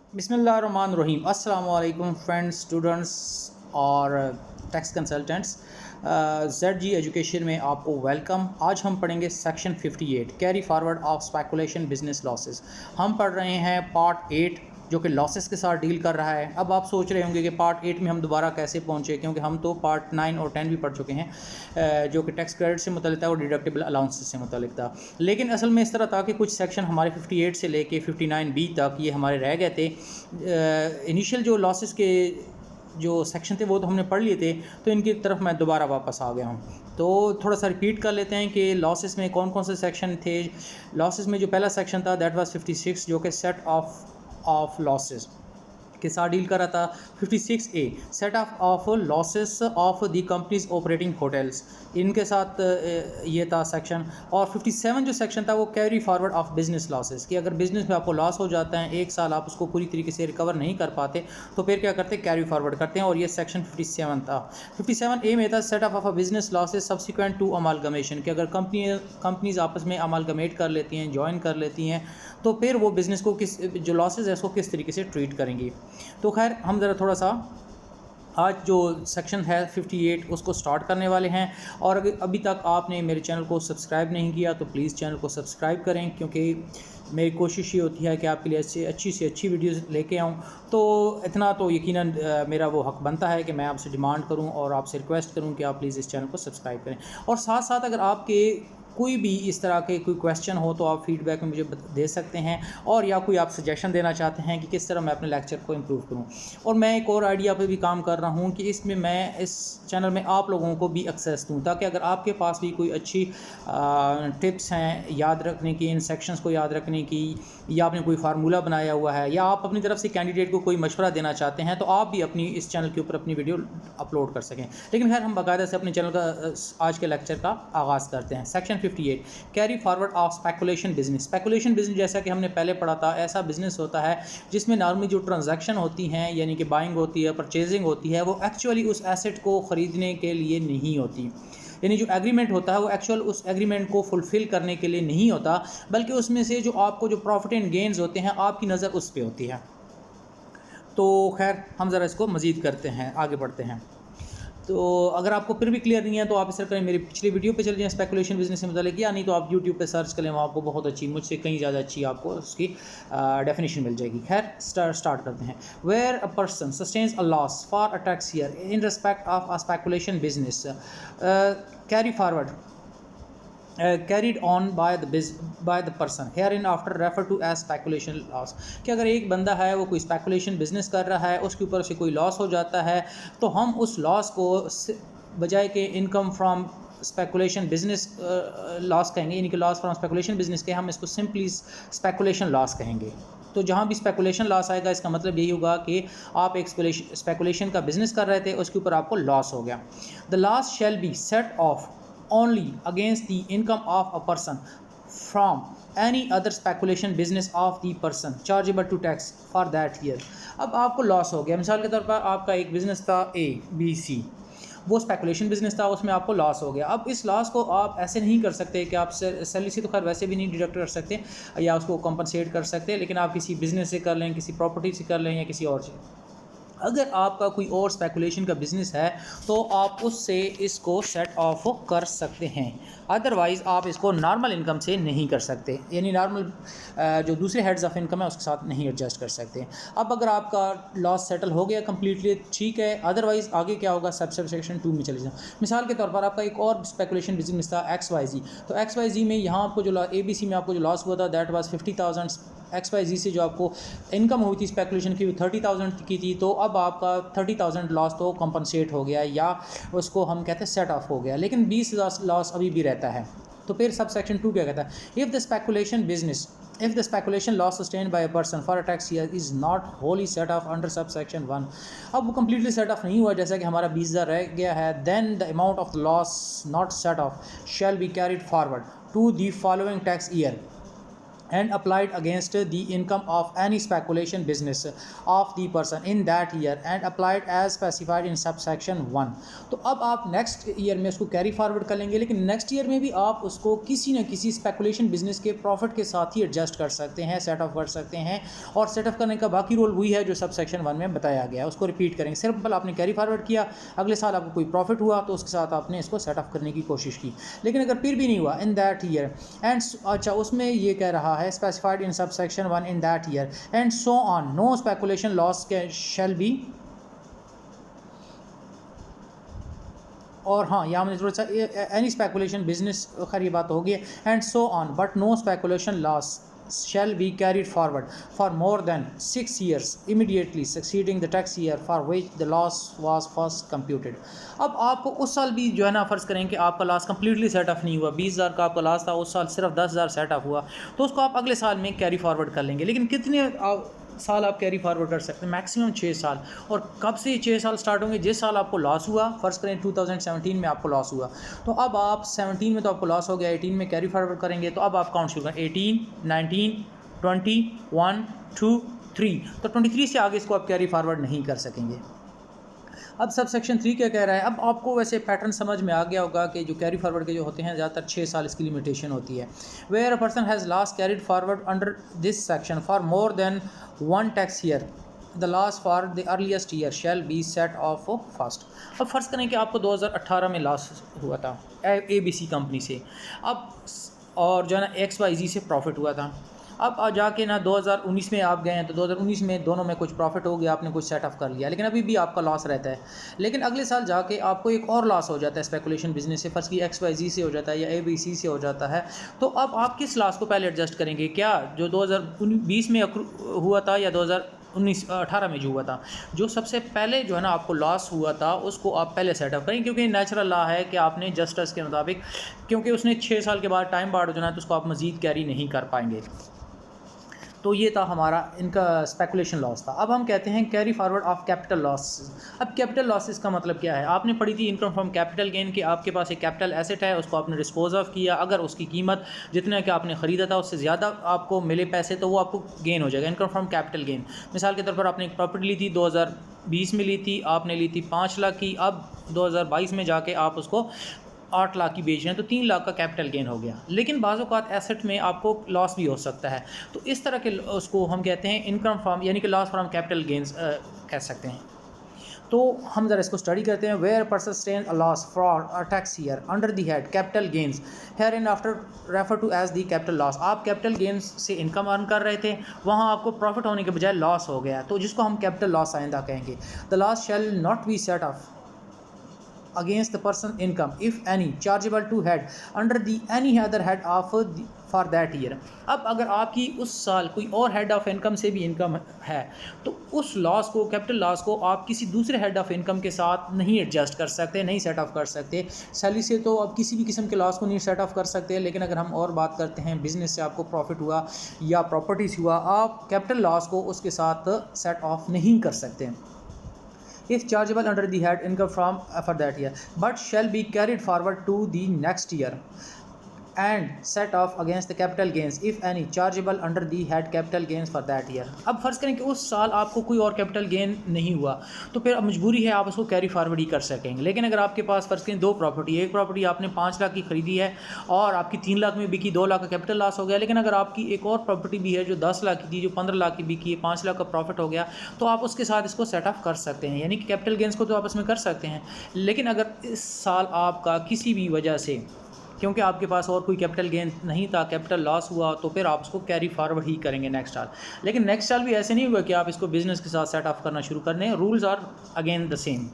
बिस्मिल्लाहिर्रहमानिर्रहीम। अस्सलाम वालेकुम फ्रेंड्स, स्टूडेंट्स और टैक्स कंसल्टेंट्स। ZG एजुकेशन में आपको वेलकम। आज हम पढ़ेंगे section 58 carry forward of speculation business losses. हम पढ़ रहे हैं पार्ट 8 जो कि लॉसेस के साथ डील कर रहा है। अब आप सोच रहे होंगे कि पार्ट 8 में हम दोबारा कैसे पहुंचे, क्योंकि हम तो पार्ट 9 और 10 भी पढ़ चुके हैं जो कि टैक्स क्रेडिट से मुतल्लिक़ था और डिडक्टेबल अलाउंसेस से मुतल्लिक़ था। लेकिन असल में इस तरह था कि कुछ सेक्शन हमारे 58 से लेके 59B तक ये हमारे रह गए थे। इनिशियल जो लॉसेस के जो सेक्शन थे वो तो हमने पढ़ लिए थे, तो इनकी तरफ मैं दोबारा वापस आ गया हूँ। तो थोड़ा सा रिपीट कर लेते हैं कि लॉसेस में कौन कौन से सेक्शन थे। लॉसेस में जो पहला सेक्शन था दैट वाज 56 जो कि सेट ऑफ लॉसेस के साथ डील कर रहा था। 56A set of losses of the companies operating hotels, इनके साथ ये था सेक्शन। और 57 जो सेक्शन था वो carry forward of business losses, कि अगर बिजनेस में आपको लॉस हो जाता है, एक साल आप उसको पूरी तरीके से रिकवर नहीं कर पाते तो फिर क्या करते हैं, कैरी फॉरवर्ड करते हैं। और ये सेक्शन 57 था। 57A में था set off business losses subsequent to amalgamation, कि अगर कंपनीज आपस में अमालगमेट कर लेती हैं, ज्वाइन कर लेती हैं, तो फिर वो बिज़नेस को जो लॉसेस है उसको किस तरीके से ट्रीट करेंगी। तो खैर हम ज़रा थोड़ा सा आज जो सेक्शन है 58 उसको स्टार्ट करने वाले हैं। और अगर अभी तक आपने मेरे चैनल को सब्सक्राइब नहीं किया तो प्लीज़ चैनल को सब्सक्राइब करें, क्योंकि मेरी कोशिश ये होती है कि आपके लिए अच्छी से अच्छी वीडियोस लेके आऊँ। तो इतना तो यकीनन मेरा वो हक बनता है कि मैं आपसे डिमांड करूँ और आपसे रिक्वेस्ट करूँ कि आप प्लीज़ इस चैनल को सब्सक्राइब करें। और साथ साथ अगर आपके कोई भी इस तरह के कोई क्वेश्चन हो तो आप फीडबैक में मुझे दे सकते हैं, और या कोई आप सजेशन देना चाहते हैं कि किस तरह मैं अपने लेक्चर को इम्प्रूव करूं। और मैं एक और आइडिया पे भी काम कर रहा हूं कि इसमें मैं इस चैनल में आप लोगों को भी एक्सेस दूं, ताकि अगर आपके पास भी कोई अच्छी टिप्स हैं याद रखने की, इन सेक्शंस को याद रखने की, या आपने कोई फार्मूला बनाया हुआ है, या आप अपनी तरफ से कैंडिडेट को कोई मशवरा देना चाहते हैं, तो आप भी अपनी इस चैनल के ऊपर अपनी वीडियो अपलोड कर सकें। लेकिन खैर हम बाकायदा से अपने चैनल का आज के लेक्चर का आगाज़ करते हैं। Section 58 carry forward of speculation business. Speculation business जैसा कि हमने पहले पढ़ा था, ऐसा बिजनेस होता है जिसमें नॉर्मली जो ट्रांजैक्शन होती हैं, यानी कि बाइंग होती है, परचेजिंग होती है, वो एक्चुअली उस एसेट को ख़रीदने के लिए नहीं होती। यानी जो एग्रीमेंट होता है वो एक्चुअल उस एग्रीमेंट को फुलफ़िल करने के लिए नहीं होता, बल्कि उसमें से जो आपको जो प्रॉफिट एंड गेन्स होते हैं आपकी नज़र उस पर होती है। तो खैर हम ज़रा इसको मज़ीद करते हैं, आगे बढ़ते हैं। तो अगर आपको फिर भी क्लियर नहीं है तो आप इस तरह करें, मेरी पिछली वीडियो पे चले जाएं स्पेकुलेशन बिजनेस से मुताल्लिक़, या नहीं तो आप यूट्यूब पे सर्च करें, वहाँ आपको बहुत अच्छी, मुझसे कहीं ज़्यादा अच्छी आपको उसकी डेफिनेशन मिल जाएगी। खैर स्टार्ट करते हैं। Where a person sustains a loss for a tax year in respect of a speculation business carry forward carried on by the person herein after refer to as speculation loss, कि अगर एक बंदा है वो कोई speculation business कर रहा है, उसके ऊपर से कोई लॉस हो जाता है, तो हम उस लॉस को बजाय के income from speculation business loss कहेंगे, यानी कि लॉस फ्रॉम स्पेकुलेशन बिजनेस के हम इसको सिंपली स्पेकुलेशन लॉस कहेंगे। तो जहाँ भी स्पेकुलेशन लॉस आएगा इसका मतलब यही होगा कि आप एक स्पेकुलेशन का बिजनेस कर रहे थे, उसके ऊपर आपको लॉस हो गया। The loss shall be set of only against the income of a person from any other speculation business of the person chargeable to tax for that year। अब आपको लॉस हो गया, मिसाल के तौर पर आपका एक बिज़नेस था ABC, वो स्पेकुलेशन बिजनेस था, उसमें आपको लॉस हो गया। अब इस लॉस को आप ऐसे नहीं कर सकते कि आप सैलरी से तो खैर वैसे भी नहीं डिडक्ट कर सकते या उसको कॉम्पनसेट कर सकते, लेकिन आप किसी बिज़नेस से कर लें, किसी प्रॉपर्टी से कर लें, या किसी और चीज़। अगर आपका कोई और स्पेकुलेशन का बिज़नेस है तो आप उससे इसको सेट ऑफ कर सकते हैं, अदरवाइज़ आप इसको नॉर्मल इनकम से नहीं कर सकते, यानी नॉर्मल जो दूसरे हेड्स ऑफ इनकम है उसके साथ नहीं एडजस्ट कर सकते। अब अगर आपका लॉस सेटल हो गया कम्प्लीटली, ठीक है, अदरवाइज़ आगे क्या होगा, सब सेक्शन 2 में चले जाओ। मिसाल के तौर पर आपका एक और स्पेकुलेशन बिजनेस था XYZ, तो XYZ में यहाँ आपको जो ABC में आपको जो लॉस हुआ था दैट वाज 50,000। XYZ से जो आपको इनकम हुई थी स्पेकुलेशन की 30,000 की थी, तो अब आपका 30,000 लॉस तो कंपनसेट हो गया, या उसको हम कहते हैं सेट ऑफ हो गया, लेकिन 20 लॉस अभी भी रहता है। तो फिर सब सेक्शन 2 क्या कहता है, if the speculation loss sustained by a person for a tax year is not wholly set off under sub section 1। अब वो कम्प्लीटली सेट ऑफ नहीं हुआ, जैसा कि हमारा 20,000 रह गया है, then the amount of loss not set off shall be carried forward to the following tax year. and applied against the income of any speculation business of the person in that year and applied as specified in subsection 1। तो अब आप next year में उसको carry forward कर लेंगे, लेकिन next year में भी आप उसको किसी न किसी स्पेकुलेशन बिजनेस के प्रॉफिट के साथ ही एडजस्ट कर सकते हैं, सेट ऑफ कर सकते हैं। और सेट ऑफ करने का बाकी रोल वही है जो सबसेक्शन 1 में बताया गया है, उसको रिपीट करेंगे। सिंपल आपने कैरी फॉरवर्ड किया, अगले साल आपको कोई प्रॉफिट हुआ तो उसके साथ आपने इसको सेट ऑफ करने की कोशिश की, लेकिन अगर फिर भी नहीं हुआ इन दैट ईयर एंड अच्छा उसमें ये कह रहा है specified in subsection 1 in that year and so on, no speculation loss shall be। और हाँ यहाँ मैंने थोड़ा सा एनी स्पेकुलेशन बिजनेस खैर ये बात होगी and so on but no speculation loss shall be carried forward for more than 6 years immediately succeeding the tax year for which the loss was first computed। अब आपको उस साल भी जो है ना फ़र्ज़ करें कि आपका लॉस कम्प्लीटली सेट ऑफ नहीं हुआ, 20,000 का आपका लॉस था, उस साल सिर्फ 10,000 सेट ऑफ हुआ, तो उसको आप अगले साल में कैरी फॉरवर्ड कर लेंगे। लेकिन कितने साल आप कैरी फॉरवर्ड कर सकते हैं? मैक्सिमम 6 साल। और कब से ये 6 साल स्टार्ट होंगे? जिस साल आपको लॉस हुआ, फ़र्ज़ करें 2017 में आपको लॉस हुआ, तो अब आप 17 में तो आपको लॉस हो गया, 18 में कैरी फॉरवर्ड करेंगे, तो अब आप काउंट शुरू करें 18, 19, 20, 1, 2, 3, तो 23 से आगे इसको आप कैरी फॉरवर्ड नहीं कर सकेंगे। अब सब सेक्शन 3 क्या कह रहा है? अब आपको वैसे पैटर्न समझ में आ गया होगा कि जो कैरी फॉरवर्ड के जो होते हैं ज़्यादातर 6 साल इसकी लिमिटेशन होती है। Where a person has loss carried forward under this section for more than 1 tax year the loss for the earliest year shall be set off first. अब फ़र्ज़ करें कि आपको 2018 में लॉस हुआ था ABC कंपनी से, अब और जो है ना XYZ से प्रॉफिट हुआ था। अब जाके ना 2019 में आप गए हैं तो 2019 में दोनों में कुछ प्रॉफिट हो गया, आपने कुछ सेट ऑफ कर लिया, लेकिन अभी भी आपका लॉस रहता है। लेकिन अगले साल जाके आपको एक और लॉस हो जाता है स्पेकुलेशन बिजनेस से, फर्स्ट की XYZ से हो जाता है या ABC से हो जाता है, तो अब आप किस लॉस को पहले एडजस्ट करेंगे? क्या जो 2020 में हुआ था या 2018 में जो हुआ था, जो सबसे पहले जो है ना आपको लॉस हुआ था उसको आप पहले सेटअप करें, क्योंकि नेचुरल लॉ है कि आपने जस्टिस के मुताबिक, क्योंकि उसने 6 साल के बाद टाइम बार्ड हो जाना है तो उसको आप मज़ीद कैरी नहीं कर पाएंगे। तो ये था हमारा इनका स्पेकुलेशन लॉस था। अब हम कहते हैं carry forward of capital loss. अब कैपिटल लॉसेस का मतलब क्या है? आपने पढ़ी थी इनकम फ्रॉम कैपिटल गेन कि आपके पास एक कैपिटल एसेट है, उसको आपने डिस्पोज ऑफ किया, अगर उसकी कीमत जितना कि आपने ख़रीदा था उससे ज़्यादा आपको मिले पैसे तो वो आपको गेन हो जाएगा, इनकम फ्रॉम कैपिटल गेन। मिसाल के तौर पर आपने एक प्रॉपर्टी ली थी, 2020 में ली थी, आपने ली थी 5 लाख की, अब 2022 में जाके आप उसको 8 लाख की बेच रहे हैं तो 3 लाख का कैपिटल गेन हो गया। लेकिन बाज़ औक़ात एसेट में आपको लॉस भी हो सकता है, तो इस तरह के उसको हम कहते हैं इनकम फ्रॉम यानी कि लॉस फ्रॉम कैपिटल गेन्स कह सकते हैं। तो हम ज़रा इसको स्टडी करते हैं। Where person sustain a loss for a tax year under the head capital gains hereinafter refer to as the capital loss. आप कैपिटल गेन्स से इनकम अर्न कर रहे थे, वहाँ आपको प्रॉफिट होने के बजाय लॉस हो गया, तो जिसको हम कैपिटल लॉस आइंदा कहेंगे। The loss shall not be set of against the person income if any chargeable to head under the any other head of for that year। अब अगर आपकी उस साल कोई और हेड ऑफ इनकम से भी इनकम है तो उस लॉस को, कैपिटल लॉस को आप किसी दूसरे हेड ऑफ इनकम के साथ नहीं एडजस्ट कर सकते, नहीं सेट ऑफ कर सकते। सैलरी से तो आप किसी भी किस्म के लॉस को नहीं सेट ऑफ कर सकते, लेकिन अगर हम और बात करते हैं बिजनेस से आपको प्रॉफिट हुआ या प्रॉपर्टी से हुआ, आप कैपिटल लॉस को उसके साथ सेट ऑफ नहीं कर सकते if chargeable under the head income from for that year, but shall be carried forward to the next year and set off against the capital gains if any chargeable under the head capital gains for that year। अब फ़र्ज़ करें कि उस साल आपको कोई और capital gain नहीं हुआ, तो फिर अब मजबूरी है आप उसको कैरी फॉरवर्ड ही कर सकेंगे। लेकिन अगर आपके पास फ़र्ज़ करें 2 प्रॉपर्टी, एक प्रॉपर्टी आपने 5 लाख की ख़रीदी है और आपकी 3 लाख में बिकी, 2 लाख का कैपिटल लॉस हो गया, लेकिन अगर आपकी एक और प्रॉपर्टी भी है जो 10 लाख की थी, जो 15 लाख की बिकी है, 5 लाख का प्रॉफिट हो गया, तो आप उसके साथ इसको सेट ऑफ कर सकते हैं, यानी कि कैपिटल गेंस को तो आप इसमें कर सकते हैं। लेकिन अगर इस साल आपका किसी भी वजह से, क्योंकि आपके पास और कोई कैपिटल गेन नहीं था, कैपिटल लॉस हुआ, तो फिर आप उसको कैरी फॉरवर्ड ही करेंगे नेक्स्ट साल। लेकिन नेक्स्ट साल भी ऐसे नहीं हुआ कि आप इसको बिजनेस के साथ सेट ऑफ करना शुरू कर दें। Rules are again the same.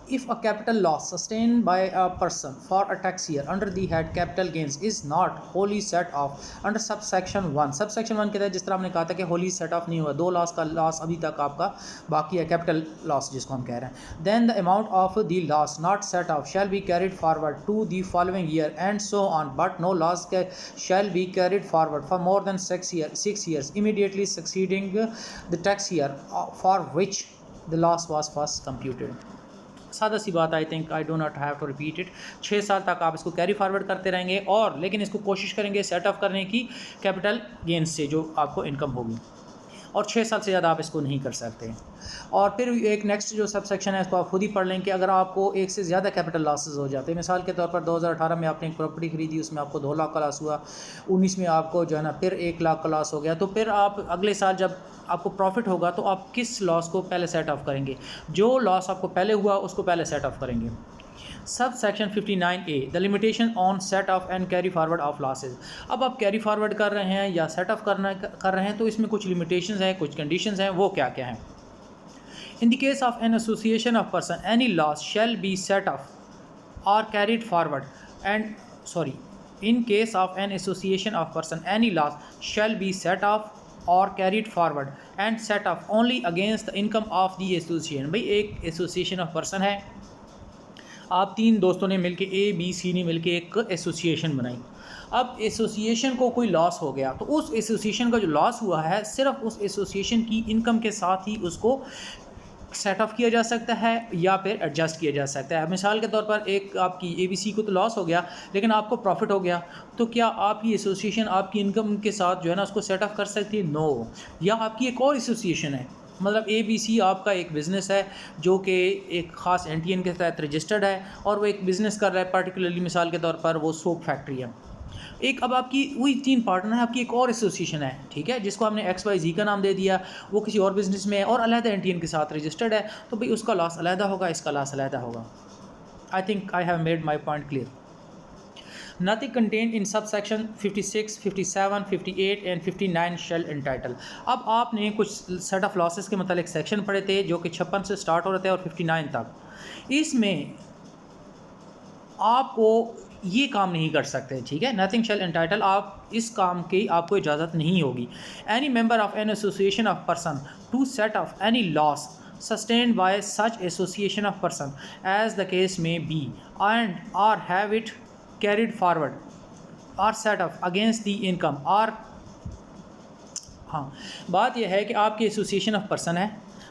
If a capital loss sustained by a person for a tax year under the head capital gains is not wholly set off under subsection 1, subsection 1 के तहत जिस तरह हमने कहा था कि wholly set off नहीं हुआ, 2 लॉस का लॉस अभी तक आपका बाकी है, कैपिटल लॉस जिसको हम कह रहे हैं, then the amount of the loss not set off shall be carried forward to the following year and so on, but no loss shall be carried forward for more than 6 years immediately succeeding the tax year for which the loss was first computed। सादा सी बात, I think I do not have to repeat it. 6 साल तक आप इसको carry forward करते रहेंगे, और लेकिन इसको कोशिश करेंगे सेट ऑफ करने की कैपिटल गेंस से जो आपको इनकम होगी, और 6 साल से ज़्यादा आप इसको नहीं कर सकते। और फिर एक नेक्स्ट जो सब सेक्शन है इसको आप खुद ही पढ़ लें कि अगर आपको एक से ज़्यादा कैपिटल लॉसेस हो जाते हैं, मिसाल के तौर पर 2018 में आपने एक प्रॉपर्टी खरीदी, उसमें आपको 2 लाख का लॉस हुआ, 19 में आपको जो है ना फिर 1 लाख का लॉस हो गया, तो फिर आप अगले साल जब आपको प्रॉफिट होगा तो आप किस लॉस को पहले सेट ऑफ करेंगे? जो लॉस आपको पहले हुआ उसको पहले सेट ऑफ करेंगे। Sub section 59A the limitation on set of and carry forward of losses. अब आप कैरी फॉरवर्ड कर रहे हैं या सेट ऑफ कर रहे हैं तो इसमें कुछ लिमिटेशंस हैं, कुछ कंडीशंस हैं, वो क्या क्या हैं? In the case of an association of person any loss shall be set off or carried forward and in case of an association of person any loss shall be set off or carried forward and set off only against the income of the association। भाई एक association of person है, आप 3 दोस्तों ने मिलके ABC ने मिलके एक एसोसिएशन बनाई। अब एसोसिएशन को कोई लॉस हो गया तो उस एसोसिएशन का जो लॉस हुआ है सिर्फ उस एसोसिएशन की इनकम के साथ ही उसको सेट ऑफ किया जा सकता है या फिर एडजस्ट किया जा सकता है। मिसाल के तौर पर एक आपकी ABC को तो लॉस हो गया लेकिन आपको प्रॉफिट हो गया, तो क्या आपकी एसोसिएशन आपकी इनकम के साथ जो है ना उसको सेट ऑफ कर सकती है? नो। या आपकी एक और एसोसिएशन है, मतलब ABC आपका एक बिज़नेस है जो कि एक ख़ास NTN के तहत रजिस्टर्ड है और वो एक बिज़नेस कर रहा है, पर्टिकुलरली मिसाल के तौर पर वो सोप फैक्ट्री है। एक अब आपकी वही 3 पार्टनर है, आपकी एक और एसोसिएशन है, ठीक है, जिसको हमने XYZ का नाम दे दिया, वो किसी और बिज़नेस में है और अलहदा NTN के साथ रजिस्टर्ड है, तो भाई उसका लॉस अलहदा होगा, इसका लॉस अलहदा होगा। आई think I have made my point clear. Nothing contained in subsection 56, 57, 58 and 59 shall entitle। अब आपने कुछ सेट ऑफ लॉसेस के मतलब सेक्शन पढ़े थे जो कि 56 से स्टार्ट हो रहे थे और 59 तक। इसमें आपको ये काम नहीं कर सकते, ठीक है, नथिंग शैल एंटाइटल, आप इस काम की आपको इजाज़त नहीं होगी। Any member of an association of person to set off any loss sustained by such association of person as the case may be and or have it carried forward or set off against the income or हाँ, बात यह है कि आपकी association of person है,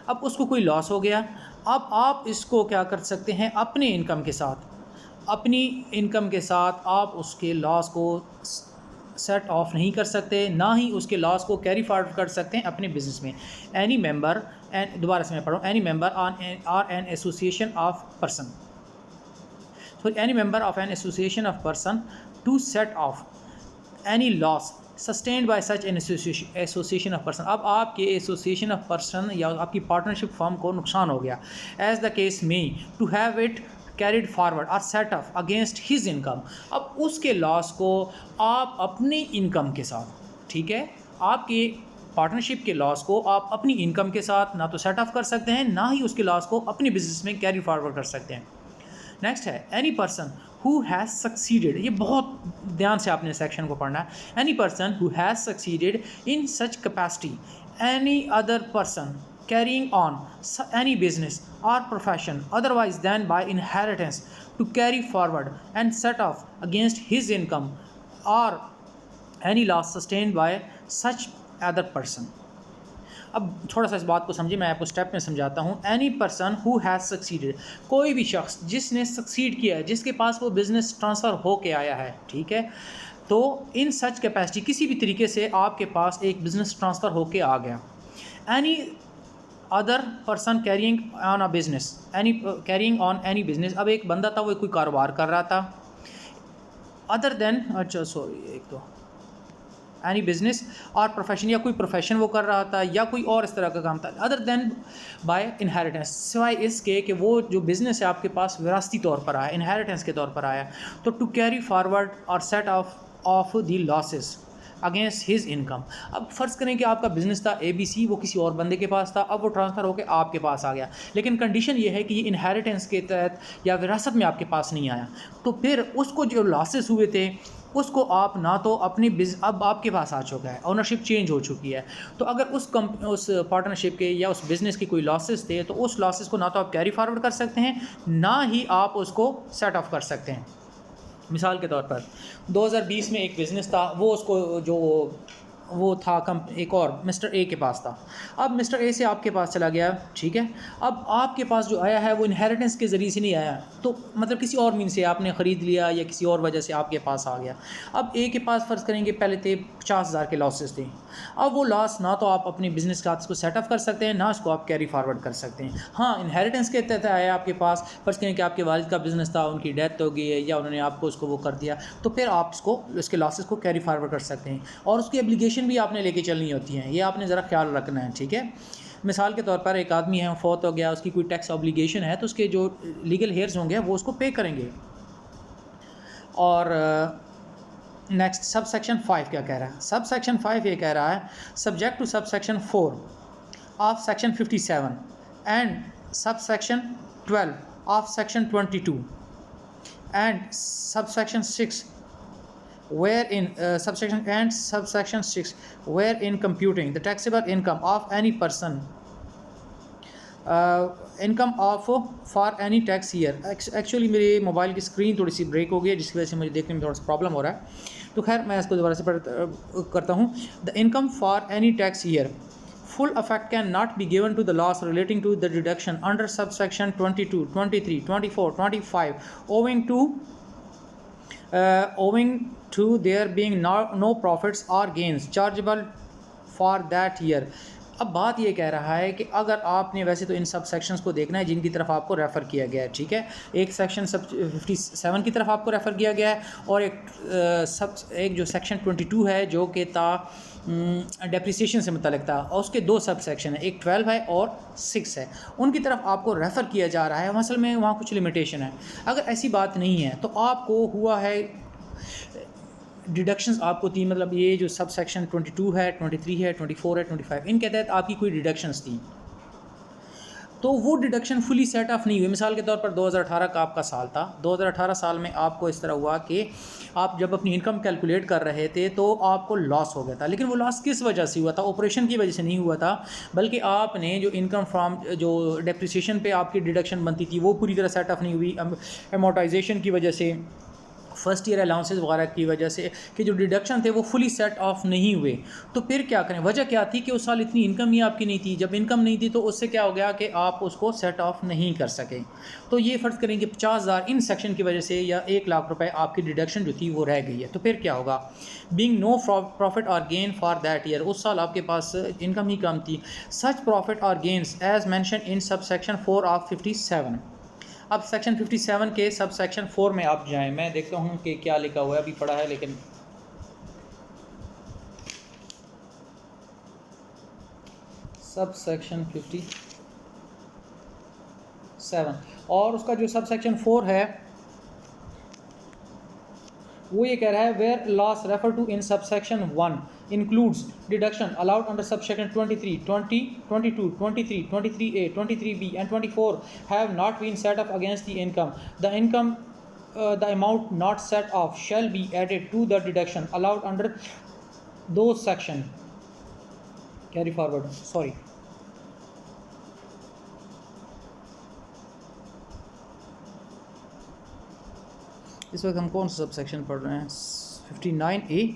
अब उसको कोई लॉस हो गया, अब आप इसको क्या कर सकते हैं, अपने इनकम के साथ, अपनी इनकम के साथ आप उसके लॉस को सेट ऑफ नहीं कर सकते, ना ही उसके लॉस को कैरी फॉरवर्ड कर सकते हैं अपने बिजनेस में। एनी मेंबर एंड दोबारा से मैं पढ़ूँ, any member on or an association of person, so any member of an association of person to set off any loss sustained by such an association of person. अब आपके association of person या आपकी partnership firm को नुकसान हो गया, as the case में to have it carried forward or set off against his income. अब उसके लॉस को आप अपनी इनकम के साथ, ठीक है, आपके पार्टनरशिप के लॉस को आप अपनी इनकम के साथ ना तो सेट ऑफ कर सकते हैं, ना ही उसके लॉस को अपनी बिजनेस में कैरी फॉरवर्ड कर सकते हैं। नेक्स्ट है any person who has succeeded, ये बहुत ध्यान से आपने सेक्शन को पढ़ना है। Any person who has succeeded in such capacity any other person carrying on any business or profession otherwise than by inheritance to carry forward and set off against his income or any loss sustained by such other person। अब थोड़ा सा इस बात को समझिए, मैं आपको step में समझाता हूँ। Any person who has succeeded, कोई भी शख्स जिसने सक्सीड किया है, जिसके पास वो बिज़नेस ट्रांसफ़र हो के आया है, ठीक है, तो इन सच कैपेसिटी, किसी भी तरीके से आपके पास एक बिज़नेस ट्रांसफ़र हो के आ गया। Any other person carrying on a business, any carrying on any business, अब एक बंदा था वो कोई कारोबार कर रहा था, अदर देन एक तो एनी बिज़नेस और प्रोफेशन, या कोई प्रोफेशन वो कर रहा था या कोई और इस तरह का काम था, अदर देन बाय इनहेरिटेंस, सिवाय इसके कि वो जो बिज़नेस है आपके पास विरासती तौर पर आया, इनहेरिटेंस के तौर पर आया, तो to carry forward or set of the losses against his income. अब फ़र्ज़ करें कि आपका बिज़नेस था ABC, वो किसी और बंदे के पास था, अब वो ट्रांसफ़र होकर आपके पास आ गया, लेकिन कंडीशन ये है कि ये इनहेरिटेंस के तहत या विरासत में आपके पास नहीं आया, तो फिर उसको जो लॉसेस हुए थे उसको आप ना तो अपनी अब आपके पास आ चुका है, ओनरशिप चेंज हो चुकी है, तो अगर उस पार्टनरशिप के या उस बिज़नेस के कोई लॉसेस थे तो उस लॉसेस को ना तो आप कैरी फॉरवर्ड कर सकते हैं, ना ही आप उसको सेट ऑफ कर सकते हैं। मिसाल के तौर पर 2020 में एक बिज़नेस था, वो उसको जो वो था एक और मिस्टर ए के पास था। अब मिस्टर ए से आपके पास चला गया, ठीक है। अब आपके पास जो आया है वो इनहेरिटेंस के ज़रिए से नहीं आया, तो मतलब किसी और मीन से आपने ख़रीद लिया या किसी और वजह से आपके पास आ गया। अब ए के पास फ़र्ज़ करेंगे पहले थे 50,000 के लॉसेस थे। अब वो लॉस ना तो आप अपनी बिज़नेस का इसको सेटअप कर सकते हैं, ना इसको आप कैरी फारवर्ड कर सकते हैं। हाँ, इनहेरिटेंस के तहत आया आपके पास, फ़र्ज़ करें कि आपके वालिद का बिज़नेस था, उनकी डेथ हो गई है या उन्होंने आपको उसको वो कर दिया, तो फिर आप इसके लॉसेस को कैरी फारवर्ड कर सकते हैं। और उसकी एप्लीकेशन भी आपने लेके चलनी होती हैं, ये आपने ज़रा ख्याल रखना है, ठीक है। मिसाल के तौर पर एक आदमी है, फौत हो गया, उसकी कोई टैक्स ऑब्लिगेशन है, तो उसके जो लीगल हेयर्स होंगे वो उसको पे करेंगे। और नेक्स्ट सब सेक्शन 5 क्या कह रहा है? सब सेक्शन 5 ये कह रहा है subject to subsection 4 of section 57 and subsection 12 of section 22 and subsection 6 wherein subsection 6 wherein computing the taxable income of any person income of for any tax year। Actually मेरे mobile की screen थोड़ी सी break हो गई है, जिसकी वजह से मुझे देखने में थोड़ा सा प्रॉब्लम हो रहा है, तो खैर मैं इसको दोबारा से करता हूँ। The income for any tax year full effect can not be given to the loss relating to the deduction under subsection 22, 23, 24, 25 owing to there being no profits or gains chargeable for that year। अब बात ये कह रहा है कि अगर आपने, वैसे तो इन सब सेक्शंस को देखना है जिनकी तरफ आपको रेफ़र किया गया है, ठीक है। एक सेक्शन सब 57 की तरफ आपको रेफ़र किया गया है, और एक जो सेक्शन 22 है जो कि था डेप्रिसिएशन से मुतल्लिक था, और उसके दो सब सेक्शन है, एक 12 है और 6 है, उनकी तरफ आपको रेफ़र किया जा रहा है। असल में वहाँ कुछ लिमिटेशन है। अगर ऐसी बात नहीं है तो आपको हुआ है डिडक्शंस आपको थी, मतलब ये जो सब सेक्शन 22 है, 23 है, 24 है, 25, इनके तहत आपकी कोई डिडक्शंस थी, तो वो डिडक्शन फुली सेट ऑफ नहीं हुई। मिसाल के तौर पर 2018 का आपका साल था, 2018 साल में आपको इस तरह हुआ कि आप जब अपनी इनकम कैलकुलेट कर रहे थे तो आपको लॉस हो गया था, लेकिन वो लॉस किस वजह से हुआ था? ऑपरेशन की वजह से नहीं हुआ था, बल्कि आपने जो इनकम फ्रॉम जो डेप्रिसिएशन पे आपकी डिडक्शन बनती थी वो पूरी तरह सेट ऑफ नहीं हुई, अमोर्टाइजेशन की वजह से, फर्स्ट ईयर अलाउंसेस वगैरह की वजह से कि जो डिडक्शन थे वो फुली सेट ऑफ नहीं हुए। तो फिर क्या करें? वजह क्या थी कि उस साल इतनी इनकम ही आपकी नहीं थी। जब इनकम नहीं थी तो उससे क्या हो गया कि आप उसको सेट ऑफ नहीं कर सके। तो ये फ़र्ज़ करें कि 50,000 इन सेक्शन की वजह से या 1 लाख रुपए आपकी डिडक्शन जो थी वो रह गई है, तो फिर क्या होगा? बीइंग नो प्रॉफिट और गेन फॉर दैट ईयर, उस साल आपके पास इनकम ही कम थी। सच प्रॉफिट और gains as mentioned in subsection 4 of 57। अब सेक्शन 57 के सब सेक्शन 4 में आप जाएं, मैं देखता हूं कि क्या लिखा हुआ है, अभी पढ़ा है लेकिन सब सेक्शन 57 और उसका जो सब सेक्शन 4 है वो ये कह रहा है where loss refer to in subsection 1 includes deduction allowed under subsection 23, 20, 22, 23, 23A, 23B and 24 have not been set off against the income. The amount not set off shall be added to the deduction allowed under those section. Carry forward. Sorry. इस वक्त हम कौन सा sub section पढ़ रहे हैं? 59A,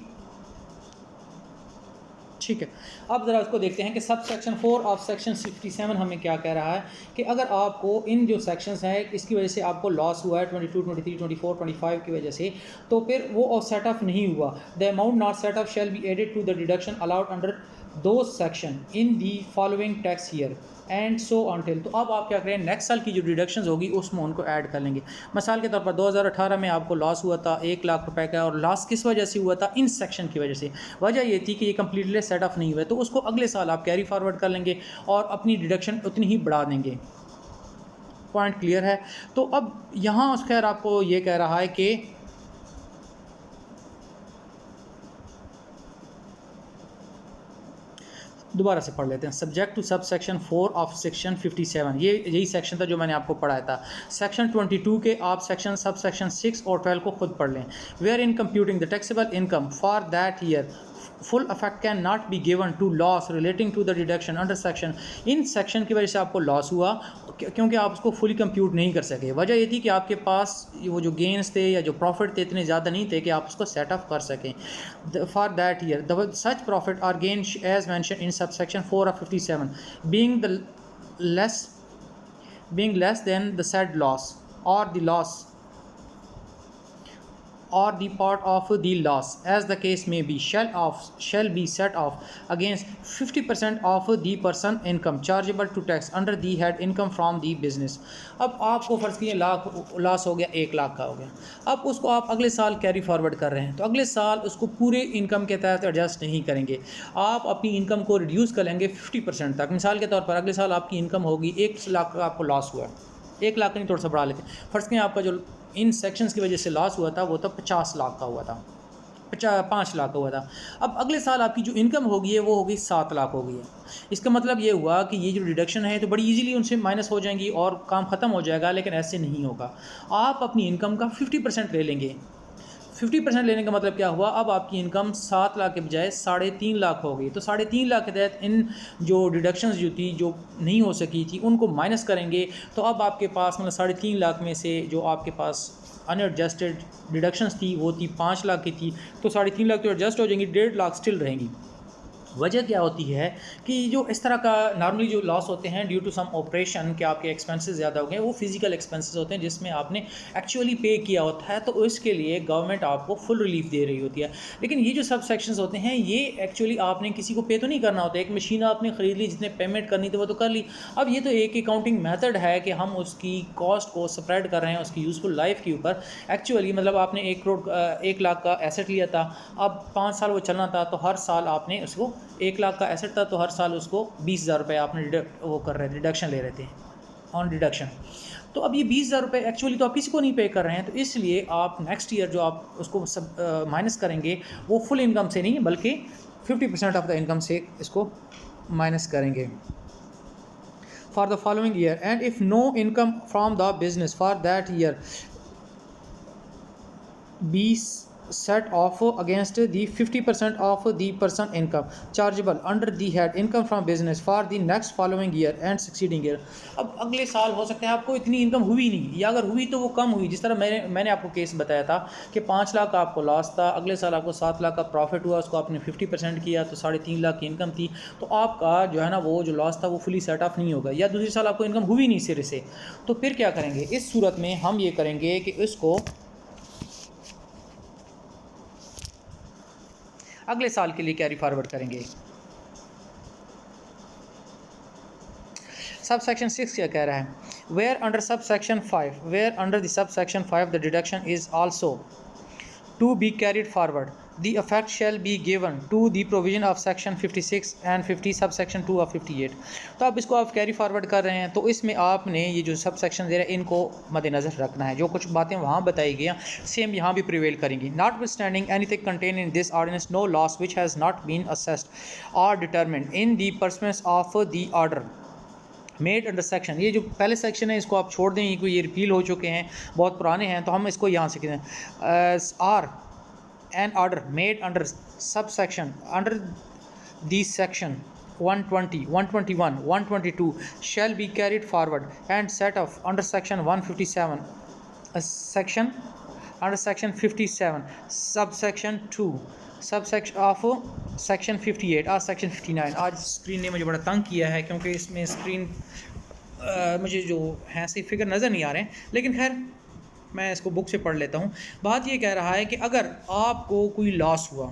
ठीक है। अब ज़रा उसको देखते हैं कि सब सेक्शन 4 ऑफ सेक्शन 57 हमें क्या कह रहा है कि अगर आपको इन जो सेक्शंस हैं इसकी वजह से आपको लॉस हुआ है 22, 23, 24, 25 की वजह से, तो फिर वो सेट ऑफ नहीं हुआ। The amount not set off shall be added to the deduction allowed under दो section in the following tax year and so until. तो अब आप क्या करें, नेक्स्ट साल की जो डिडक्शंस होगी उसमें उनको ऐड कर लेंगे। मिसाल के तौर पर 2018 में आपको लॉस हुआ था 1 लाख रुपए का, और लॉस किस वजह से हुआ था? इन सेक्शन की वजह से। वजह ये थी कि ये कम्प्लीटली सेट ऑफ नहीं हुआ, तो उसको अगले साल आप कैरी फॉरवर्ड कर लेंगे और अपनी डिडक्शन उतनी ही बढ़ा देंगे। पॉइंट क्लियर है? तो अब यहाँ खैर आपको ये कह रहा है कि दोबारा से पढ़ लेते हैं। Subject to subsection 4 of section 57, ये यही सेक्शन था जो मैंने आपको पढ़ाया था। सेक्शन 22 के आप सेक्शन सब सेक्शन 6 और 12 को खुद पढ़ लें। Wherein computing the taxable income for that year full effect can not be given to loss relating to the deduction under section. इन सेक्शन की वजह से आपको लॉस हुआ क्योंकि आप उसको फुली कंप्यूट नहीं कर सके। वजह ये थी कि आपके पास वो जो गेंस थे या जो प्रॉफिट थे इतने ज़्यादा नहीं थे कि आप उसको सेट ऑफ कर सकें। For that year such profit or gain as mentioned in subsection 4 of 57 being the less than the said loss or the loss or the part of the loss as the case may be shall be set off against 50% of the person income chargeable to tax under the head income from the business। अब आपको फ़र्ज़ कीजिए lakh loss हो गया, 1 लाख का हो गया। अब उसको आप अगले साल कैरी फॉरवर्ड कर रहे हैं तो अगले साल उसको पूरे इनकम के तहत एडजस्ट नहीं करेंगे। आप अपनी इनकम को रिड्यूस कर लेंगे 50% तक। मिसाल के तौर पर अगले साल आपकी इनकम होगी 1 लाख का, आपको लॉस हुआ 1 लाख का नहीं, थोड़ा सा बढ़ा लेते हैं। फ़र्ज़ कीजिए आपका जो इन सेक्शंस की वजह से लॉस हुआ था वो तो 50 लाख का हुआ था, 5 लाख का हुआ था। अब अगले साल आपकी जो इनकम होगी है वो होगी 7 लाख हो गई है। इसका मतलब ये हुआ कि ये जो डिडक्शन है तो बड़ी इजीली उनसे माइनस हो जाएंगी और काम ख़त्म हो जाएगा, लेकिन ऐसे नहीं होगा। आप अपनी इनकम का 50% ले लेंगे। 50% लेने का मतलब क्या हुआ, अब आपकी इनकम 7 लाख के बजाय 3.5 लाख हो गई। तो 3.5 लाख के तहत इन जो डिडक्शंस जो थी जो नहीं हो सकी थी उनको माइनस करेंगे। तो अब आपके पास मतलब 3.5 लाख में से जो आपके पास अनएडजस्टेड डिडक्शंस थी वो थी 5 लाख की थी, तो 3.5 लाख तो एडजस्ट हो जाएंगी, 1.5 लाख स्टिल रहेंगी। वजह क्या होती है कि जो इस तरह का नॉर्मली जो लॉस होते हैं ड्यू टू सम ऑपरेशन के आपके एक्सपेंसेस ज़्यादा हो गए, वो फिजिकल एक्सपेंसेस होते हैं जिसमें आपने एक्चुअली पे किया होता है, तो इसके लिए गवर्नमेंट आपको फुल रिलीफ दे रही होती है। लेकिन ये जो सब सेक्शंस होते हैं ये एक्चुअली आपने किसी को पे तो नहीं करना होता। एक मशीन आपने ख़रीद ली, जितने पेमेंट करनी थी वो तो कर ली। अब ये तो एक अकाउंटिंग मेथड है कि हम उसकी कॉस्ट को स्प्रेड कर रहे हैं उसकी यूज़फुल लाइफ के ऊपर। एक्चुअली मतलब आपने 1 लाख का एसेट लिया था, अब 5 साल वो चलना था, तो हर साल आपने उसको 1 लाख का एसेट था तो हर साल उसको 20,000 रुपये आपने डिडक्शन ले रहे थे ऑन डिडक्शन। तो अब ये 20,000 रुपये एक्चुअली तो आप किसी को नहीं पे कर रहे हैं, तो इसलिए आप नेक्स्ट ईयर जो आप उसको सब माइनस करेंगे वो फुल इनकम से नहीं बल्कि 50% ऑफ द इनकम से इसको माइनस करेंगे for the following year. And if no income from the business for that year be set off against the 50% of the person income chargeable under the head income from business for the next following year and succeeding year। अब अगले साल हो सकता है आपको इतनी income हुई नहीं, या अगर हुई तो वो कम हुई। जिस तरह मैंने आपको केस बताया था कि 5 लाख का आपको लॉस था, अगले साल आपको 7 लाख का प्रॉफिट हुआ, उसको आपने 50% किया तो 3.5 लाख की इनकम थी, तो आपका जो है ना वो जो लॉस था वो फुली सेट ऑफ नहीं होगा। या दूसरे साल आपको इनकम हुई नहीं सिरे से, तो फिर क्या करेंगे? इस सूरत में हम ये करेंगे कि इसको अगले साल के लिए कैरी फॉरवर्ड करेंगे। सब सेक्शन 6 क्या कह रहा है? वेयर अंडर सब section 5 where under the sub section 5 the deduction is also to be carried forward the effect shall be given to the provision of section 56 and 50 subsection 2 of 58। तो अब इसको आप carry forward कर रहे हैं तो इसमें आपने ये जो सब सेक्शन दे रहे हैं इनको मद्देनज़र रखना है। जो कुछ बातें वहाँ बताई गई सेम यहाँ भी प्रिवेल करेंगी। Notwithstanding anything contain in this ordinance no loss which has not been assessed or determined in the performance of the order made under section. ये जो पहले सेक्शन है इसको आप छोड़ दें, ये रिपील हो चुके हैं, बहुत पुराने हैं, तो हम इसको यहाँ से कहते हैं are an order made under subsection under these section 120, 121, 122 shall be carried forward and set off under section 157 section under section 57 subsection 2 subsection of section 58 और section 59। आज स्क्रीन ने मुझे बड़ा तंग किया है क्योंकि इसमें स्क्रीन मुझे जो है ऐसे फिगर नज़र नहीं आ रहे हैं, लेकिन खैर मैं इसको बुक से पढ़ लेता हूँ। बात ये कह रहा है कि अगर आपको कोई लॉस हुआ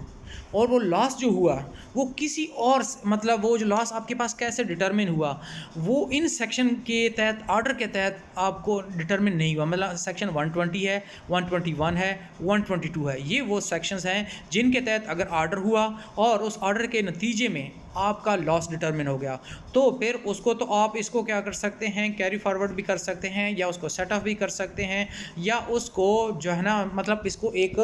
और वो लॉस जो हुआ वो किसी और मतलब वो जो लॉस आपके पास कैसे डिटरमिन हुआ वो इन सेक्शन के तहत ऑर्डर के तहत आपको डिटरमिन नहीं हुआ। मतलब सेक्शन 120 है, 121 है, 122 है, ये वो सेक्शंस हैं जिनके तहत अगर ऑर्डर हुआ और उस ऑर्डर के नतीजे में आपका लॉस डिटरमिन हो गया तो फिर उसको तो आप इसको क्या कर सकते हैं, कैरी फॉरवर्ड भी कर सकते हैं या उसको सेट ऑफ भी कर सकते हैं या उसको जो है ना मतलब इसको एक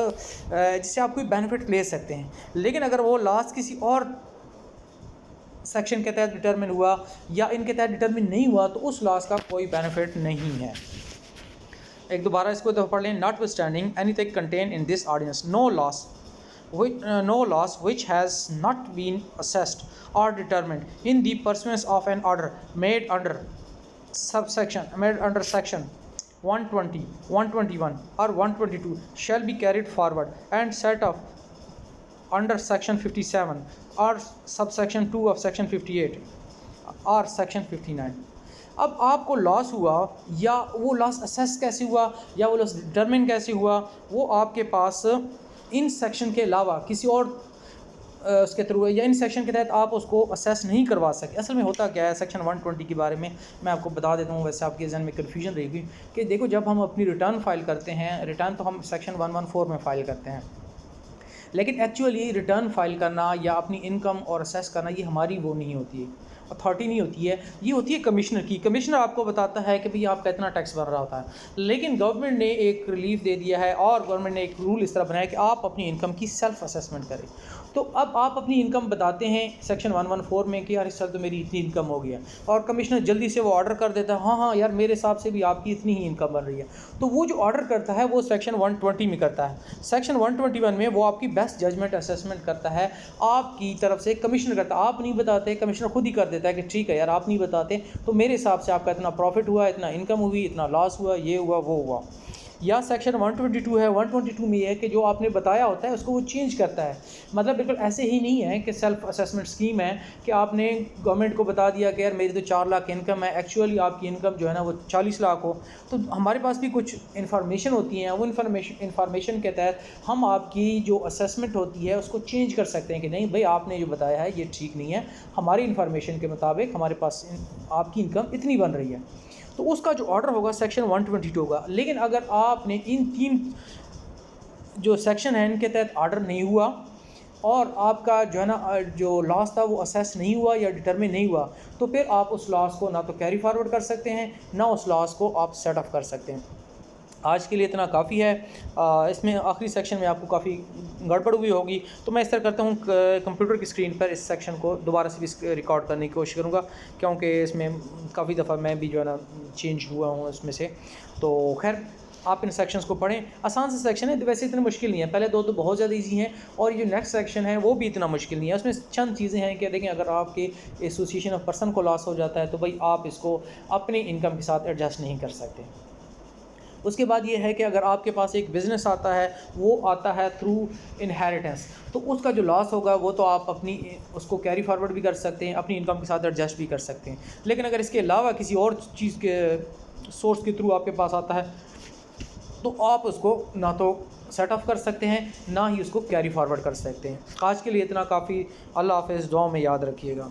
जिससे आप कोई बेनिफिट ले सकते हैं। लेकिन अगर वो लॉस किसी और सेक्शन के तहत डिटरमिन हुआ या इनके तहत डिटरमिन नहीं हुआ तो उस लॉस का कोई बेनिफिट नहीं है। एक दोबारा इसको पढ़ लें। Notwithstanding anything contain in this ordinance no loss no loss which has not been assessed or determined in the pursuance of an order made under section 120, 121 or 122 shall be carried forward and set off under section 57 or subsection 2 of section 58 और section 59। अब आपको loss हुआ या वो loss assess कैसे हुआ या वो लॉस डिटरमिन कैसे हुआ, वो आपके पास इन सेक्शन के अलावा किसी और उसके थ्रू या इन सेक्शन के तहत आप उसको असेस नहीं करवा सके। असल में होता क्या है, सेक्शन 120 के बारे में मैं आपको बता देता हूँ, वैसे आपके जहन में कन्फ्यूजन रहेगी कि देखो जब हम अपनी रिटर्न फाइल करते हैं, रिटर्न तो हम सेक्शन 114 में फ़ाइल करते हैं, लेकिन एक्चुअली रिटर्न फाइल करना या अपनी इनकम और असेस करना ये हमारी वो नहीं होती है, अथॉरिटी नहीं होती है, ये होती है कमिश्नर की। कमिश्नर आपको बताता है कि भाई आपका इतना टैक्स बन रहा होता है, लेकिन गवर्नमेंट ने एक रिलीफ दे दिया है और गवर्नमेंट ने एक रूल इस तरह बनाया कि आप अपनी इनकम की सेल्फ असेसमेंट करें। तो अब आप अपनी इनकम बताते हैं सेक्शन 114 में कि यार इस साल तो मेरी इतनी इनकम हो गई है, और कमिश्नर जल्दी से वो ऑर्डर कर देता है हाँ हाँ यार मेरे हिसाब से भी आपकी इतनी ही इनकम बन रही है। तो वो जो ऑर्डर करता है वो सेक्शन 120 में करता है। सेक्शन 121 में वो आपकी बेस्ट जजमेंट असेसमेंट करता है, आपकी तरफ से कमिश्नर करता है, आप नहीं बताते, कमिश्नर खुद ही कर देता है कि ठीक है यार आप नहीं बताते तो मेरे हिसाब से आपका इतना प्रॉफिट हुआ, इतना इनकम हुई, इतना लॉस हुआ, ये हुआ वो हुआ। या सेक्शन 122 है, 122 में ये है कि जो आपने बताया होता है उसको वो चेंज करता है। मतलब बिल्कुल ऐसे ही नहीं है कि सेल्फ असेसमेंट स्कीम है कि आपने गवर्नमेंट को बता दिया कि यार मेरी तो 4 लाख इनकम है, एक्चुअली आपकी इनकम जो है ना वो 40 लाख हो। तो हमारे पास भी कुछ इन्फॉर्मेशन होती हैं, वो इन्फॉर्मेशन के तहत हम आपकी जो असेसमेंट होती है उसको चेंज कर सकते हैं कि नहीं भाई आपने जो बताया है ये ठीक नहीं है, हमारी इन्फॉर्मेशन के मुताबिक हमारे पास आपकी इनकम इतनी बन रही है। तो उसका जो ऑर्डर होगा सेक्शन 122 होगा। लेकिन अगर आपने इन 3 जो सेक्शन हैं इनके तहत ऑर्डर नहीं हुआ और आपका जो है ना जो लॉस था वो असेस नहीं हुआ या डिटरमिन नहीं हुआ, तो फिर आप उस लॉस को ना तो कैरी फॉरवर्ड कर सकते हैं, ना उस लॉस को आप सेट ऑफ कर सकते हैं। आज के लिए इतना काफ़ी है। इसमें आखिरी सेक्शन में आपको काफ़ी गड़बड़ हुई होगी, तो मैं इस तरह करता हूँ कंप्यूटर की स्क्रीन पर इस सेक्शन को दोबारा से भी रिकॉर्ड करने की कोशिश करूँगा, क्योंकि इसमें काफ़ी दफ़ा मैं भी जो है ना चेंज हुआ हूँ इसमें से। तो खैर आप इन सेक्शंस को पढ़ें, आसान से सेक्शन है, वैसे इतने मुश्किल नहीं है, पहले 2 तो बहुत ज़्यादा इजी हैं और ये नेक्स्ट सेक्शन है वो भी इतना मुश्किल नहीं है। उसमें चंद चीज़ें हैं कि देखें अगर आपके एसोसिएशन ऑफ पर्सन को लॉस हो जाता है तो भाई आप इसको अपनी इनकम के साथ एडजस्ट नहीं कर सकते। उसके बाद ये है कि अगर आपके पास एक बिज़नेस आता है, वो आता है थ्रू इनहेरिटेंस, तो उसका जो लॉस होगा वो तो आप अपनी उसको कैरी फॉरवर्ड भी कर सकते हैं, अपनी इनकम के साथ एडजस्ट भी कर सकते हैं। लेकिन अगर इसके अलावा किसी और चीज़ के सोर्स के थ्रू आपके पास आता है तो आप उसको ना तो सेट ऑफ कर सकते हैं, ना ही उसको कैरी फॉरवर्ड कर सकते हैं। आज के लिए इतना काफ़ी। अल्लाह हाफ़िज़, दुआ में याद रखिएगा।